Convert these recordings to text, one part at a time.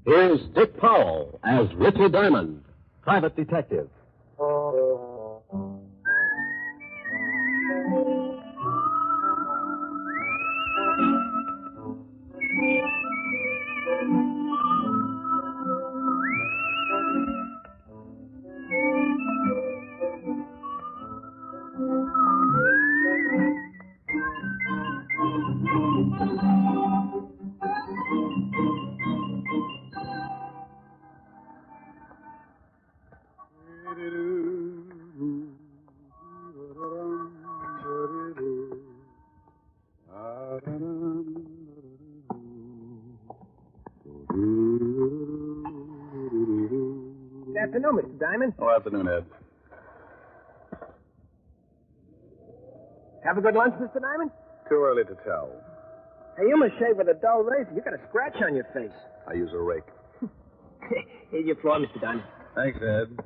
Here's Dick Powell as Richard Diamond, private detective. Good afternoon, Mr. Diamond. Oh, afternoon, Ed. Have a good lunch, Mr. Diamond? Too early to tell. Hey, you must shave with a dull razor. You got a scratch on your face. I use a rake. Here's your floor, Mr. Diamond. Thanks, Ed.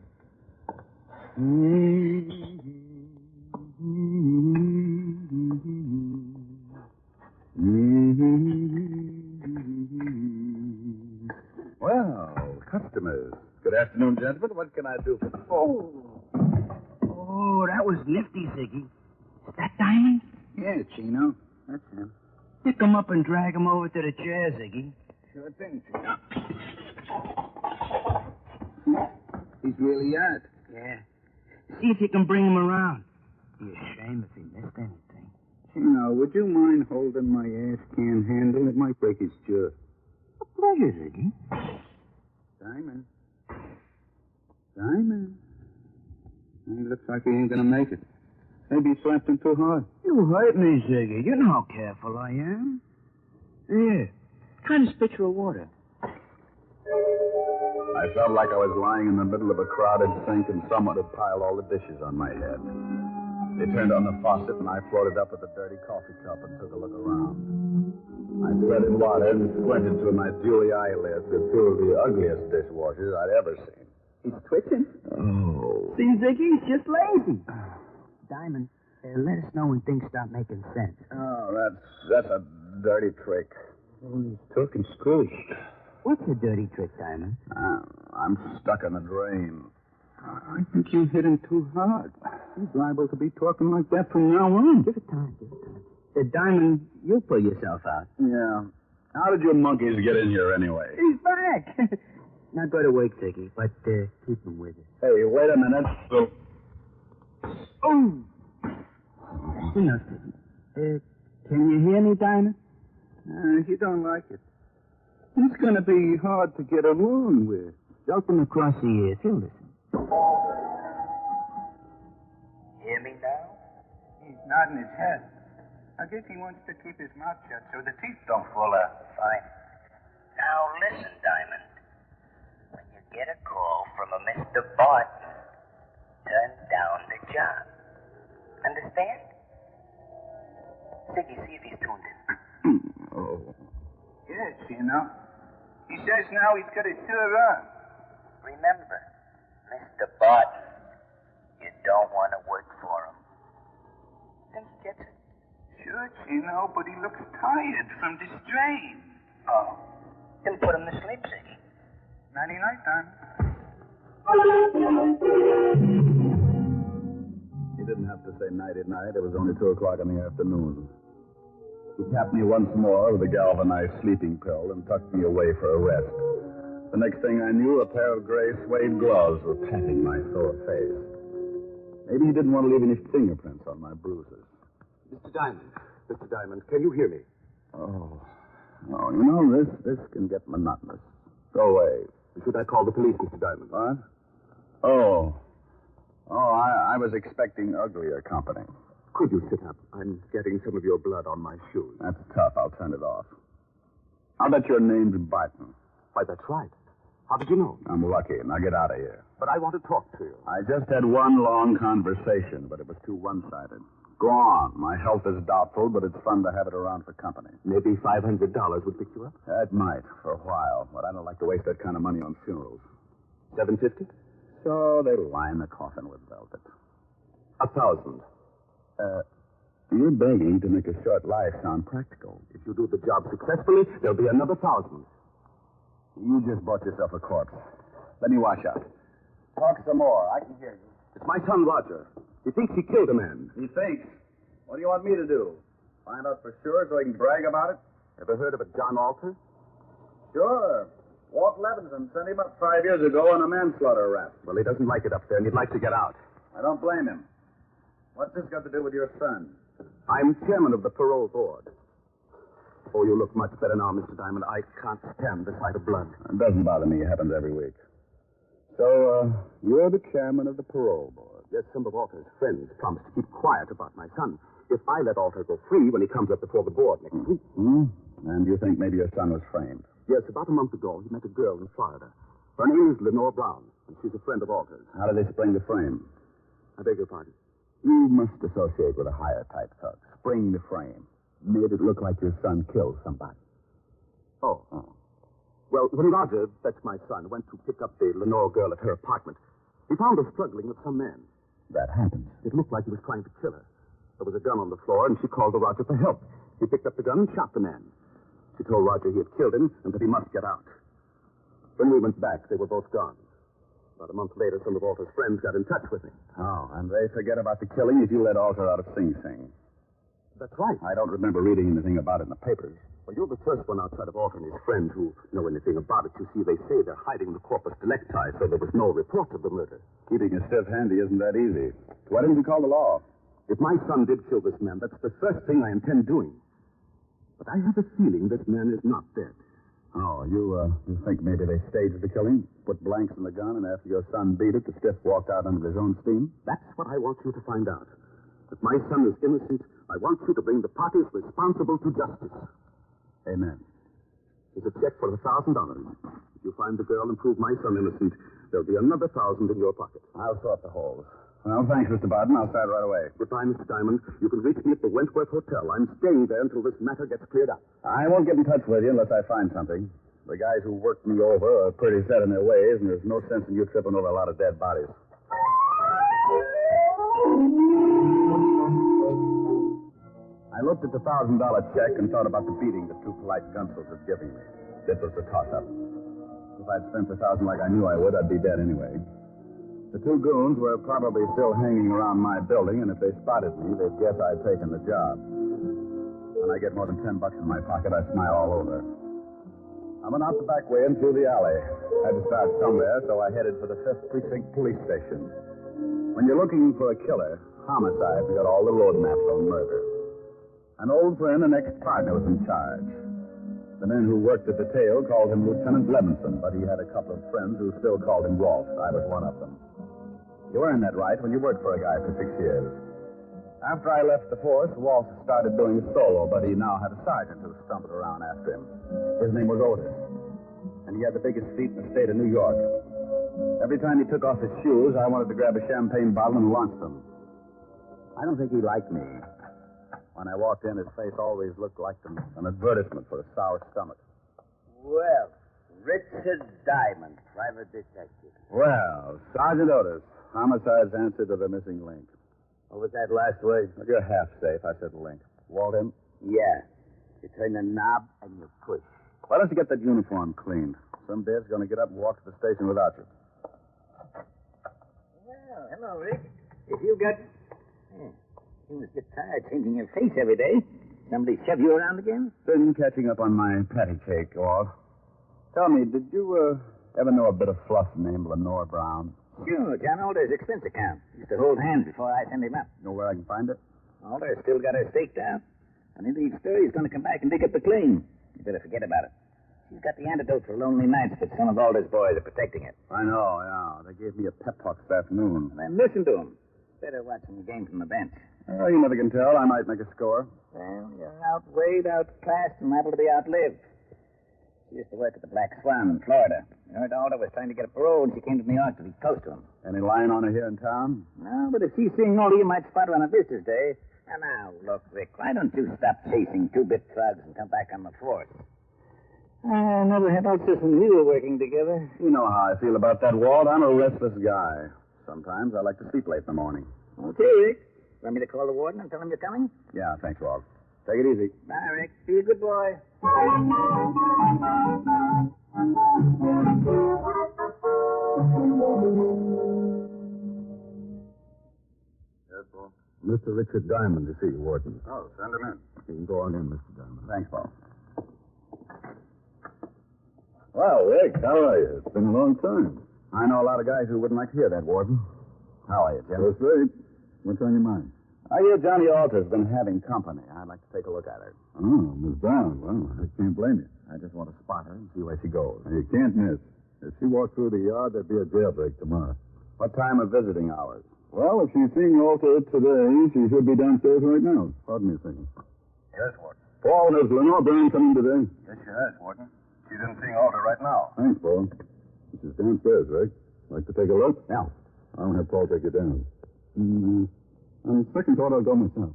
Well, customers. Good afternoon, gentlemen. What can I do for you? Oh, that was nifty, Ziggy. Is that Diamond? Yeah, Chino. That's him. Pick him up and drag him over to the chair, Ziggy. Sure thing, Chino. He's really out. Yeah. See if you can bring him around. Be a shame if he missed anything. Chino, would you mind holding my ass can handle? It might break his jaw. A pleasure, Ziggy. Diamond. Diamond. He looks like he ain't gonna make it. Maybe he slapped him too hard. You hurt me, Ziggy. You know how careful I am. Here. Try this pitcher of water. I felt like I was lying in the middle of a crowded sink and someone had piled all the dishes on my head. They turned on the faucet and I floated up with a dirty coffee cup and took a look around. I treaded water and squinted through my dewy eyelids at two of the ugliest dishwashers I'd ever seen. He's twitching. Oh. See, Ziggy, he's just lazy. Diamond, let us know when things start making sense. Oh, that's a dirty trick. Oh, He's talking Scrooge. What's a dirty trick, Diamond? I'm stuck in the drain. I think you hit him too hard. He's liable to be talking like that from now on. Give it time, give it time. Diamond, you'll pull yourself out. Yeah. How did your monkeys get in here anyway? He's back. Now go to work, Ziggy, but keep him with you. Hey, wait a minute. Oh! Enough, Ziggy. Can you hear me, Diamond? He don't like it. He's going to be hard to get along with. Jolt him across the ears. He'll listen. Hear me now? He's nodding his head. I guess he wants to keep his mouth shut so the teeth don't fall out. Fine. Now listen, Diamond. When you get a call from a Mr. Barton, turn down the job. Understand? Ziggy, see if he's tuned in. Oh. Yes, you know. He says now he's got a sure on. Remember, Mr. Barton, you don't want to work for him. Think he gets it? Sure, Chino, but he looks tired from the strain. Oh. Then put him to sleep, Ziggy. Nighty-night, time. He didn't have to say nighty-night. It was only 2 o'clock in the afternoon. He tapped me once more with a galvanized sleeping pill and tucked me away for a rest. The next thing I knew, a pair of gray suede gloves were patting my sore face. Maybe he didn't want to leave any fingerprints on my bruises. Mr. Diamond, can you hear me? Oh, you know, this can get monotonous. Go away. Should I call the police, Mr. Diamond? What? Oh, I was expecting uglier company. Could you sit up? I'm getting some of your blood on my shoes. That's tough. I'll turn it off. I'll bet your name's Barton. Why, that's right. How did you know? I'm lucky. Now get out of here. But I want to talk to you. I just had one long conversation, but it was too one-sided. Go on. My health is doubtful, but it's fun to have it around for company. Maybe $500 would pick you up? It might, for a while, but I don't like to waste that kind of money on funerals. $750? So they line the coffin with velvet. $1,000. You're begging to make a short life sound practical. If you do the job successfully, there'll be another $1,000. You just bought yourself a corpse. Let me wash up. Talk some more. I can hear you. It's my son, Roger. He thinks he killed a man. He thinks. What do you want me to do? Find out for sure so he can brag about it? Ever heard of a John Alter? Sure. Walt Levinson sent him up 5 years ago on a manslaughter rap. Well, he doesn't like it up there, and he'd like to get out. I don't blame him. What's this got to do with your son? I'm chairman of the parole board. Oh, you look much better now, Mr. Diamond. I can't stand the sight of blood. It doesn't bother me. It happens every week. So, you're the chairman of the parole board. Yes, some of Alter's friends promised to keep quiet about my son if I let Alter go free when he comes up before the board next week. Hmm? And you think maybe your son was framed? Yes, about a month ago, he met a girl in Florida. Her name is Lenore Brown, and she's a friend of Alter's. How did they spring the frame? I beg your pardon. You must associate with a higher type thug. Spring the frame. Made it look like your son killed somebody. Oh. Well, when Roger, that's my son, went to pick up the Lenore girl at her apartment, he found her struggling with some man. That happens. It looked like he was trying to kill her. There was a gun on the floor, and she called to Roger for help. He picked up the gun and shot the man. She told Roger he had killed him and that he must get out. When we went back, they were both gone. About a month later, some of Alter's friends got in touch with me. Oh, and they forget about the killing if you let Alter out of Sing Sing. That's right. I don't remember reading anything about it in the papers. Well, you're the first one outside of Alter and his friend who know anything about it. You see, they say they're hiding the corpus delicti, so there was no report of the murder. Keeping a stiff handy isn't that easy. Why didn't you call the law? If my son did kill this man, that's the first thing I intend doing. But I have a feeling this man is not dead. Oh, you think maybe they staged the killing, put blanks in the gun, and after your son beat it, the stiff walked out under his own steam? That's what I want you to find out. If my son is innocent, I want you to bring the parties responsible to justice. Amen. There's a check for $1,000. If you find the girl and prove my son innocent, there'll be another 1,000 in your pocket. I'll sort the holes. Well, thanks, Mr. Barton. I'll start right away. Goodbye, Mr. Diamond. You can reach me at the Wentworth Hotel. I'm staying there until this matter gets cleared up. I won't get in touch with you unless I find something. The guys who worked me over are pretty set in their ways, and there's no sense in you tripping over a lot of dead bodies. I looked at the $1,000 check and thought about the beating the two polite gunsels had given me. This was the toss-up. If I'd spent the $1,000 like I knew I would, I'd be dead anyway. The two goons were probably still hanging around my building, and if they spotted me, they'd guess I'd taken the job. When I get more than $10 in my pocket, I smile all over. I went out the back way and through the alley. I had to start somewhere, so I headed for the 5th Precinct Police Station. When you're looking for a killer, homicide's got all the road maps on murder. An old friend and ex-partner was in charge. The men who worked the detail called him Lieutenant Levinson, but he had a couple of friends who still called him Rolf. I was one of them. You earned that right when you worked for a guy for 6 years. After I left the force, Walt started doing solo, but he now had a sergeant who stumbled around after him. His name was Otis, and he had the biggest feet in the state of New York. Every time he took off his shoes, I wanted to grab a champagne bottle and launch them. I don't think he liked me. When I walked in, his face always looked like an advertisement for a sour stomach. Well, Richard Diamond, private detective. Well, Sergeant Otis, homicide's answer to the missing link. What was that last word? Well, you're half safe. I said link. Walt in? Yeah. You turn the knob and you push. Why don't you get that uniform cleaned? Some dad's going to get up and walk to the station without you. Well, hello, Rick. If you got... You must get tired changing your face every day. Somebody shove you around again? Been catching up on my patty cake, Walt. Tell me, did you ever know a bit of fluff named Lenore Brown? Sure, John Alder's expense account. Used to hold hands before I sent him up. Know where I can find it? Alder's still got her staked out. And if he's stir, he's going to come back and dig up the claim. You better forget about it. She's got the antidote for lonely nights, but some of Alder's boys are protecting it. I know, yeah. They gave me a pep talk this afternoon. And then listen to him. Better watch some game from the bench. Well, you never can tell. I might make a score. Well, you're outweighed, outclassed, and liable to be outlived. She used to work at the Black Swan in Florida. You heard Alder was trying to get a parole, and she came to New York to be close to him. Any line on her here in town? No, but if she's seeing Alder, you might spot her on a visitor's day. And now, look, Rick, why don't you stop chasing two-bit thugs and come back on the force? I never had no system we were working together. You know how I feel about that, Walt. I'm a restless guy. Sometimes I like to sleep late in the morning. Okay, Rick. Want me to call the warden and tell him you're coming? Yeah, thanks, Walt. Take it easy. Bye, Rick. Be a good boy. Yes, Paul? Mr. Richard Diamond to see you, Warden. Oh, send him in. You can go on in, Mr. Diamond. Thanks, Paul. Well, Rick, how are you? It's been a long time. I know a lot of guys who wouldn't like to hear that, Warden. How are you, Jim? That's right. What's on your mind? I hear Johnny Alter's been having company. I'd like to take a look at her. Oh, Miss Brown. Well, I can't blame you. I just want to spot her and see where she goes. You can't miss. If she walked through the yard, there'd be a jailbreak tomorrow. What time are visiting hours? Well, if she's seeing Alter today, she should be downstairs right now. Pardon me a second. Yes, Warden. Paul, has Lenore Brown come in today? Yes, she has, Warden. She's in seeing Alter right now. Thanks, Paul. She's downstairs, Rick. Like to take a look? Yeah. I'll have Paul take you down. On second thought, I'll go myself.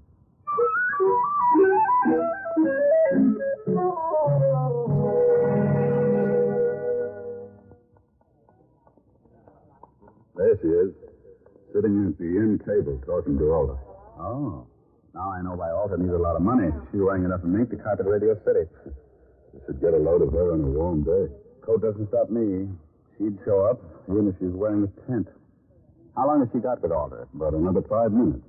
There she is, sitting at the end table talking to Alta. Oh. Now I know why Alter needs a lot of money. She's wearing enough ink to carpet Radio City. You should get a load of her on a warm day. Coat doesn't stop me. She'd show up, even if she's wearing a tent. How long has she got with Alter? About another 5 minutes.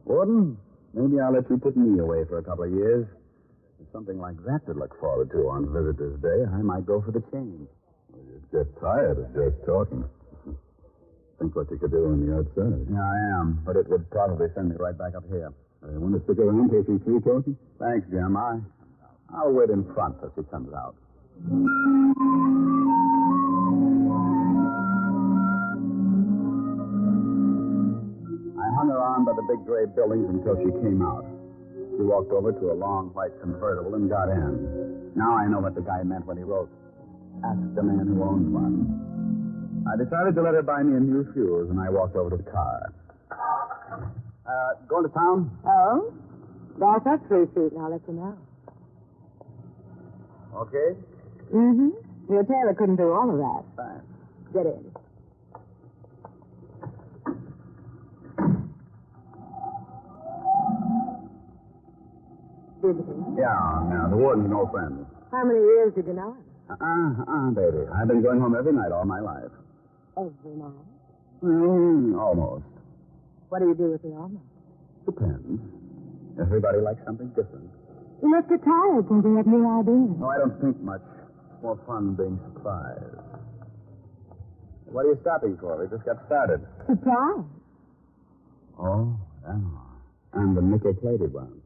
Warden, maybe I'll let you put me away for a couple of years. There's something like that to look forward to on Visitor's Day. I might go for the change. Well, you'd get tired of just talking. Think what you could do on the outside. Yeah, I am, but it would probably send me right back up here. Want to stick around till she's through talking? Thanks, Jim. I'll wait in front till she comes out. I hung around by the big gray buildings until she came out. She walked over to a long white convertible and got in. Now I know what the guy meant when he wrote, "Ask the man who owns one." I decided to let her buy me a new fuse, and I walked over to the car. Going to town? Oh? Back up 3 feet, and I'll let you know. Okay. Mm-hmm. Your tailor couldn't do all of that. Thanks. Get in. Visiting? Yeah, the warden's no friend. How many years did you know him? Baby. I've been going home every night all my life. Every night. Almost. What do you do with the almond? Depends. Everybody likes something different. You must get tired, since you have new ideas. No, I don't think much. It's more fun being surprised. What are you stopping for? We just got started. Surprise? Oh, yeah. And the nickel-plated one.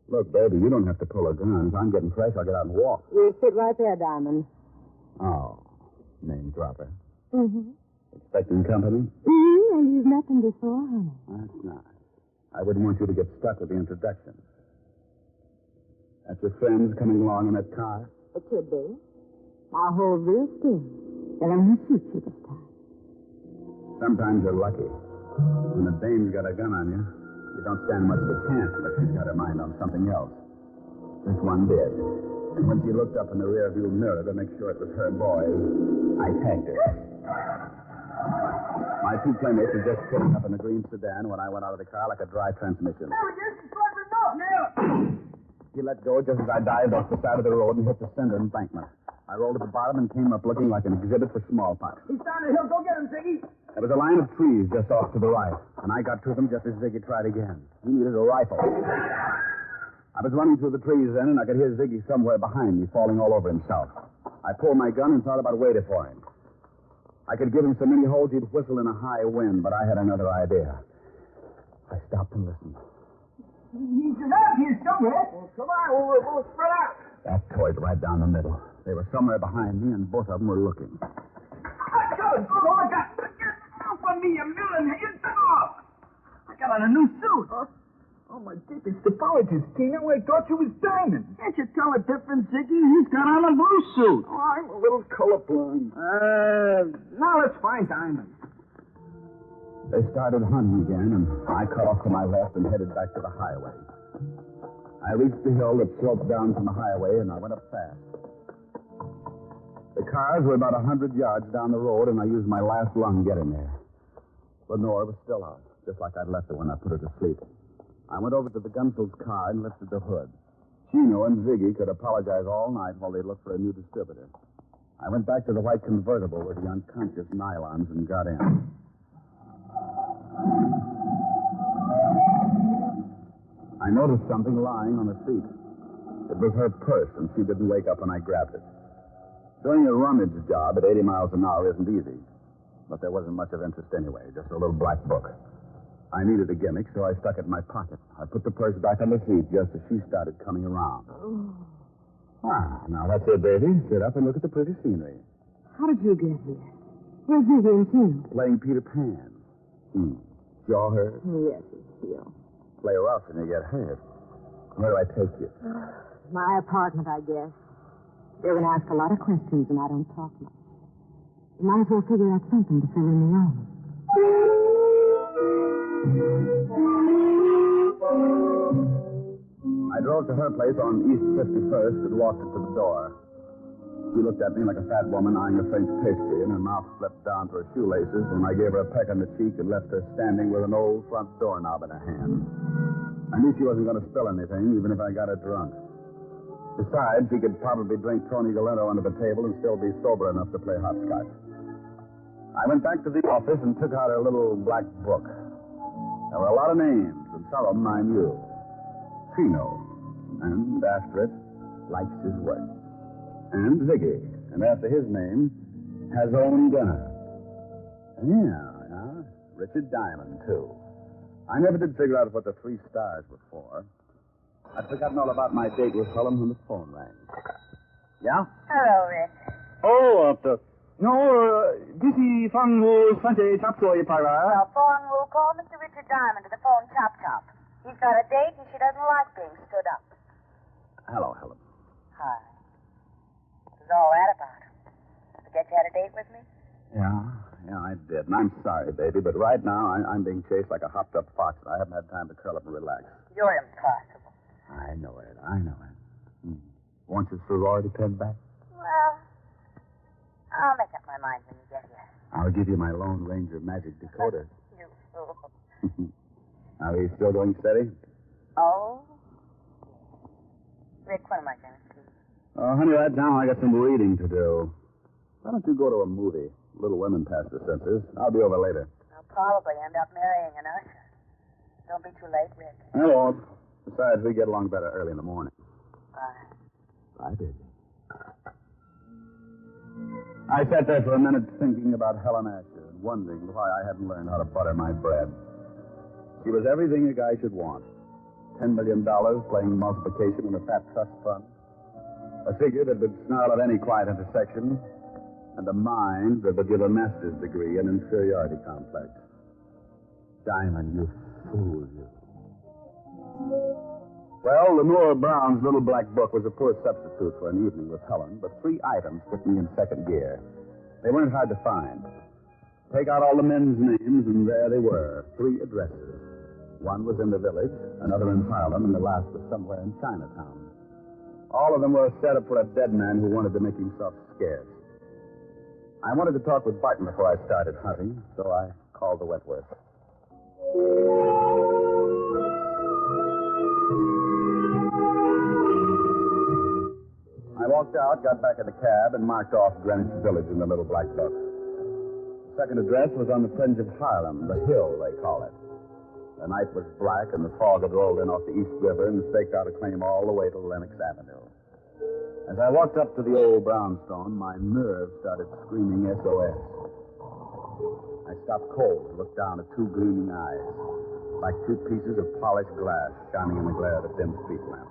Look, baby, you don't have to pull a gun. If I'm getting fresh, I'll get out and walk. You sit right there, Diamond. Oh, name dropper. Mm-hmm. Expecting company? Mm-hmm, and you've met them before, honey. That's nice. I wouldn't want you to get stuck with the introductions. That's your friends coming along in that car? It could be. I'll hold real still. They'll only shoot you this time. Sometimes you're lucky. When a dame's got a gun on you, you don't stand much of a chance unless she's got her mind on something else. This one did. And when she looked up in the rearview mirror to make sure it was her boys, I tagged her. My two playmates were just pulling up in the green sedan when I went out of the car like a dry transmission. He let go just as I dived off the side of the road and hit the center embankment. I rolled at the bottom and came up looking like an exhibit for smallpox. He's down the hill. Go get him, Ziggy. There was a line of trees just off to the right, and I got to them just as Ziggy tried again. He needed a rifle. I was running through the trees then, and I could hear Ziggy somewhere behind me, falling all over himself. I pulled my gun and thought about waiting for him. I could give him so many holes he'd whistle in a high wind, but I had another idea. I stopped and listened. He's around here somewhere. Well, come on, we'll spread out. That toyed right down the middle. They were somewhere behind me, and both of them were looking. Oh, my God. Get off on me, you villain. Get off. I got on a new suit. Oh, my goodness. The politics, Tina. I thought you was Diamond. Can't you tell the difference, Ziggy? He's got on a blue suit. Oh, I'm a little colorblind. Now let's find Diamond. They started hunting again, and I cut off to my left and headed back to the highway. I reached the hill that sloped down from the highway, and I went up fast. The cars were about 100 yards down the road, and I used my last lung getting there. Lenore was still out, just like I'd left her when I put her to sleep. I went over to the Gunsel's car and lifted the hood. Chino and Ziggy could apologize all night while they looked for a new distributor. I went back to the white convertible with the unconscious nylons and got in. I noticed something lying on the seat. It was her purse, and she didn't wake up when I grabbed it. Doing a rummage job at 80 miles an hour isn't easy. But there wasn't much of interest anyway, just a little black book. I needed a gimmick, so I stuck it in my pocket. I put the purse back on the seat just as she started coming around. Now that's it, baby. Sit up and look at the pretty scenery. How did you get here? Where's Ziggy and Tim? Playing Peter Pan. Jaw hurt? Yes, Phil. Play rough and you get hurt. Where do I take you? My apartment, I guess. They're going to ask a lot of questions, and I don't talk much. You might as well figure out something to fill in the room. I drove to her place on East 51st and walked into the door. She looked at me like a fat woman eyeing a French pastry, and her mouth slipped down to her shoelaces when I gave her a peck on the cheek and left her standing with an old front doorknob in her hand. I knew she wasn't going to spill anything, even if I got her drunk. Besides, she could probably drink Tony Galento under the table and still be sober enough to play hopscotch. I went back to the office and took out her little black book. There were a lot of names, and some of them I knew. Chino, and after it, likes his work. And Ziggy, and after his name, has own gunner. Yeah, Richard Diamond, too. I never did figure out what the 3 stars were for. I'd forgotten all about my date with Helen when the phone rang. Yeah? Hello, Rich. This is from Sunday Chop Suey Parlor. Well, phone will call Mr. Richard Diamond to the phone chop. He's got a date and she doesn't like being stood up. Hello, Helen. Hi. What was all that about? Forget you had a date with me? Yeah, I did. And I'm sorry, baby, but right now I'm being chased like a hopped-up fox, and I haven't had time to curl up and relax. You're impossible. I know it. Want your sorority pin back? Well, I'll make up my mind when you get here. I'll give you my Lone Ranger magic decoder. You fool. Are you still going steady? Oh? Rick, when am I going to see you? Oh, honey, right now I got some reading to do. Why don't you go to a movie? Little Women past the censors. I'll be over later. I'll probably end up marrying an usher. Don't be too late, Rick. I won't. Besides, we get along better early in the morning. Bye. Bye, baby. I sat there for a minute thinking about Helen Asher and wondering why I hadn't learned how to butter my bread. She was everything a guy should want. $10 million playing multiplication in a fat trust fund. A figure that would snarl at any quiet intersection. And a mind that would give a master's degree in inferiority complex. Diamond, you fool, you. Well, Lenore Brown's little black book was a poor substitute for an evening with Helen, but 3 items put me in second gear. They weren't hard to find. Take out all the men's names, and there they were, 3 addresses. One was in the village, another in Harlem, and the last was somewhere in Chinatown. All of them were a setup for a dead man who wanted to make himself scarce. I wanted to talk with Barton before I started hunting, so I called the Wentworth. I walked out, got back in the cab, and marked off Greenwich Village in the little black book. The second address was on the fringe of Harlem, the Hill, they call it. The night was black, and the fog had rolled in off the East River and staked out a claim all the way to Lenox Avenue. As I walked up to the old brownstone, my nerves started screaming SOS. I stopped cold and looked down at 2 gleaming eyes, like 2 pieces of polished glass shining in the glare of a dim street lamp.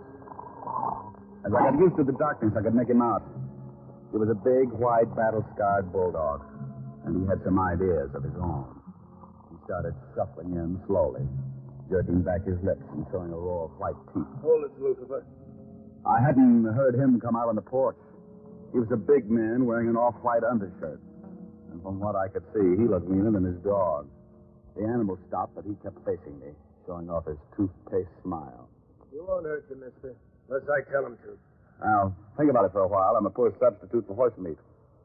As I got used to the darkness, I could make him out. He was a big, white, battle-scarred bulldog, and he had some ideas of his own. He started shuffling in slowly, jerking back his lips and showing a row of white teeth. Hold it, Lucifer. I hadn't heard him come out on the porch. He was a big man wearing an off-white undershirt. And from what I could see, he looked meaner than his dog. The animal stopped, but he kept facing me, showing off his toothpaste smile. He won't hurt you, mister, unless I tell him to. Now, think about it for a while. I'm a poor substitute for horse meat.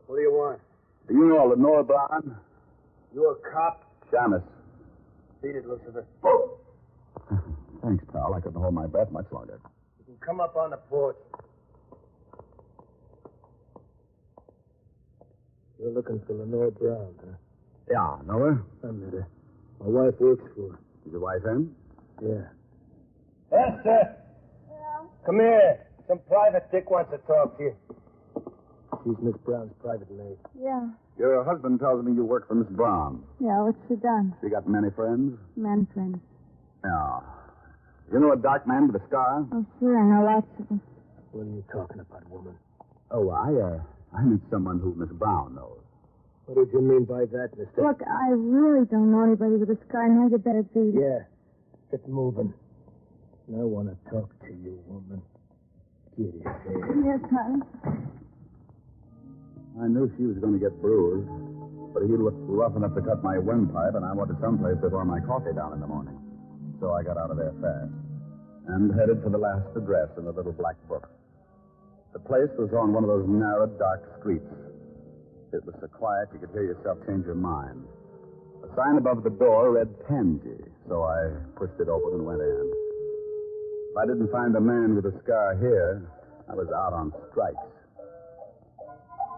What do you want? Do you know Lenore Brown? You a cop? Shamus. Beat it, Lucifer. Thanks, pal. I couldn't hold my breath much longer. You can come up on the porch. You're looking for Lenore Brown, huh? Yeah, know her? I met her. My wife works for her. Is your wife in? Yeah. Esther! Yeah? Come here. Some private dick wants to talk to you. She's Miss Brown's private maid. Yeah. Your husband tells me you work for Miss Brown. Yeah, what's she done? She got many friends? Men friends. Yeah. You know a dark man with a scar? Oh, sure, I know lots of them. What are you talking about, woman? Oh, I meet someone who Miss Brown knows. What did you mean by that, mister? Look, I really don't know anybody with a scar. Now you better beat it. Yeah. Get moving. I want to talk to you, woman. Get in there. Yes, honey. I knew she was going to get bruised, but he looked rough enough to cut my windpipe, and I wanted someplace to pour my coffee down in the morning. So I got out of there fast and headed for the last address in the little black book. The place was on one of those narrow, dark streets. It was so quiet you could hear yourself change your mind. A sign above the door read Pansy, so I pushed it open and went in. If I didn't find a man with a scar here, I was out on strikes.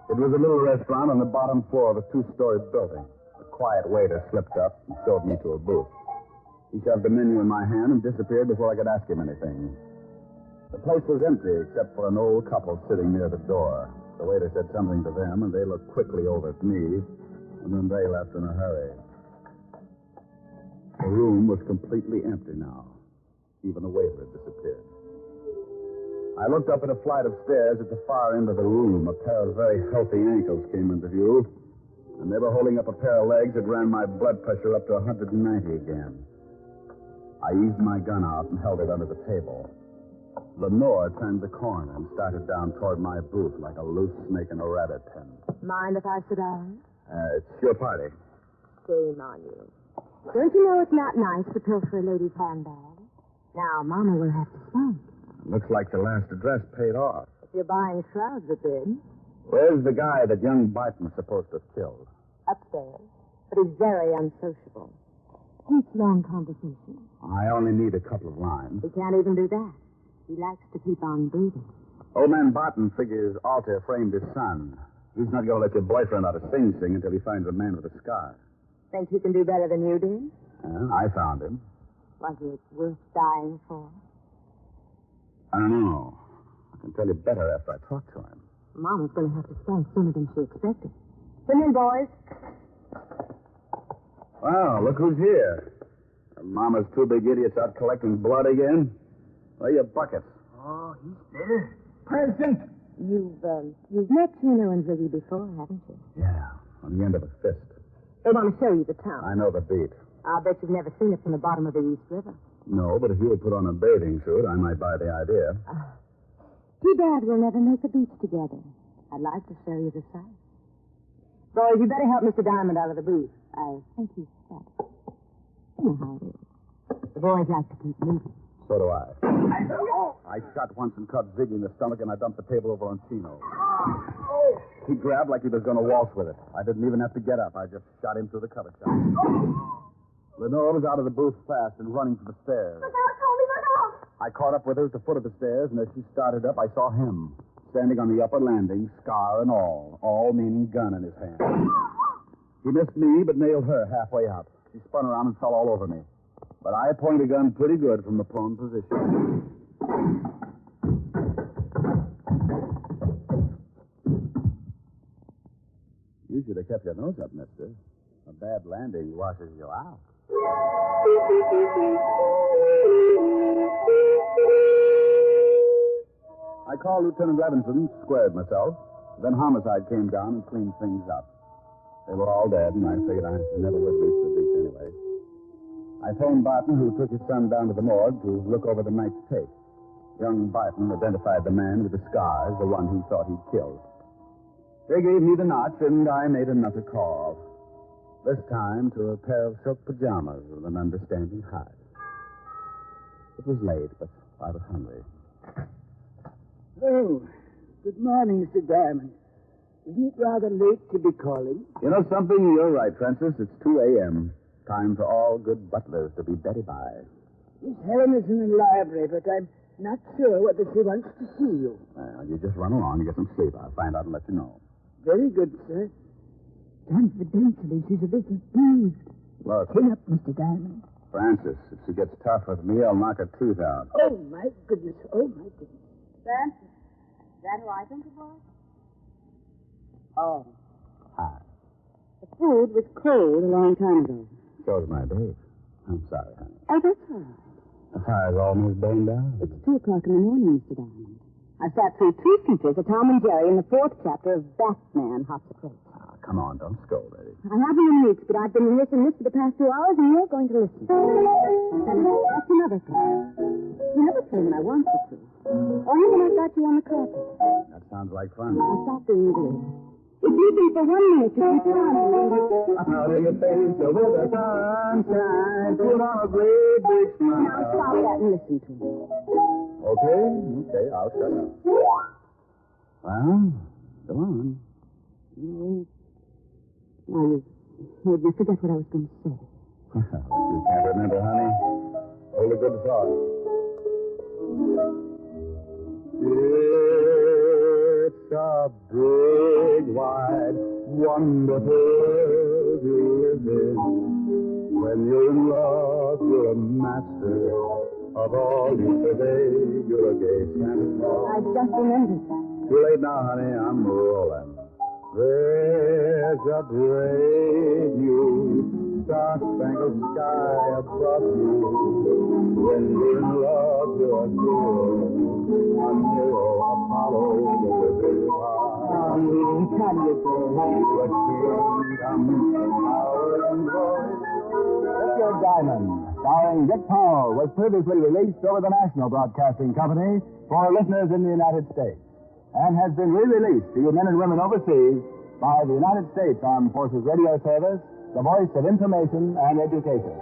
It was a little restaurant on the bottom floor of a two-story building. A quiet waiter slipped up and showed me to a booth. He shoved a menu in my hand and disappeared before I could ask him anything. The place was empty except for an old couple sitting near the door. The waiter said something to them, and they looked quickly over at me, and then they left in a hurry. The room was completely empty now. Even the waiter had disappeared. I looked up at a flight of stairs at the far end of the room. A pair of very healthy ankles came into view, and they were holding up a pair of legs that ran my blood pressure up to 190 again. I eased my gun out and held it under the table. Lenore turned the corner and started down toward my booth like a loose snake in a rabbit pen. Mind if I sit down? It's your party. Shame on you. Don't you know it's not nice to pilfer a lady's handbag? Now, Mama will have to thank. Looks like the last address paid off. If you're buying shrouds, it did. Where's the guy that young Barton was supposed to have killed? Upstairs. But he's very unsociable. Hates long conversations. I only need a couple of lines. He can't even do that. He likes to keep on breathing. Old man Barton figures Alter framed his son. He's not going to let your boyfriend out of Sing Sing until he finds a man with a scar. Think he can do better than you did? I found him. Was it worth dying for? I don't know. I can tell you better after I talk to him. Mama's going to have to stand sooner than she expected. Come in, boys. Well, look who's here. Are Mama's two big idiots out collecting blood again? Where are your buckets? Oh, he's there. Present. You've met Chino and Ziggy before, haven't you? Yeah, on the end of a fist. They want to show you the town. I know the beat. I'll bet you've never seen it from the bottom of the East River. No, but if you would put on a bathing suit, I might buy the idea. Too bad we'll never make the beach together. I'd like to show you the sights. Boys, you better help Mr. Diamond out of the booth. I think he's stuck. You know how it is. The boys like to keep moving. So do I. I shot once and cut Ziggy in the stomach, and I dumped the table over on Chino. He grabbed like he was going to waltz with it. I didn't even have to get up. I just shot him through the cover shot. Lenore was out of the booth fast and running for the stairs. Look out, Tony, look out! I caught up with her at the foot of the stairs, and as she started up, I saw him standing on the upper landing, scar and all meaning gun in his hand. He missed me, but nailed her halfway out. She spun around and fell all over me. But I pointed a gun pretty good from the prone position. You should have kept your nose up, mister. A bad landing washes you out. I called Lieutenant Levinson, squared myself. Then homicide came down and cleaned things up. They were all dead, and I figured I never would reach the beach anyway. I phoned Barton, who took his son down to the morgue to look over the night's tape. Young Barton identified the man with the scars, the one he thought he'd killed. They gave me the notch, and I made another call. This time to a pair of silk pajamas with an understanding heart. It was late, but I was hungry. Oh, good morning, Mr. Diamond. Isn't it rather late to be calling? You know something? You're right, Francis. It's 2 a.m. Time for all good butlers to be Betty by. Miss Helen is in the library, but I'm not sure whether she wants to see you. Well, you just run along and get some sleep. I'll find out and let you know. Very good, sir. Confidentially, she's a little bruised. Look, Chin up, Mr. Diamond. Francis, if she gets tough with me, I'll knock her teeth out. Oh, my goodness. Oh, my goodness. Francis, is that who I think it was? Oh. Hi. The food was cold a long time ago. So's my date. I'm sorry, honey. Oh, that's all right. The fire's almost burned down. It's 2 o'clock in the morning, Mr. Diamond. I sat through 2 features of Tom and Jerry in the 4th chapter of Batman Hops the Crate. Ah, come on, don't scold, Eddie. I haven't in weeks, but I've been rehearsing this for the past 2 hours, and you're going to listen. That's another thing. You never play when I want you to. Only when I've got you on the carpet. That sounds like fun. I'll stop doing it later. If you think for 1 minute you keep on Out of your face with the sunshine, put on a great big smile. now stop that and listen to me. Okay, I'll shut up. Well, go on. No. Now, you made me forget what I was going to say. You can't remember, honey? Hold a good thought. It's a big, wide, wonderful world you live in. When you're in love, you're a master of all you survey. You're a gay Santa Claus. I just remembered. Too late now, honey. I'm rolling. There's a brave new star-spangled sky above you. When you're in love, you're a hero. One hero, Apollo, the wizard. How do you do? The kingdom, power and glory. Mr. Diamond, starring Dick Powell, was previously released over the National Broadcasting Company for listeners in the United States, and has been re-released to you men and women overseas by the United States Armed Forces Radio Service, the voice of information and education.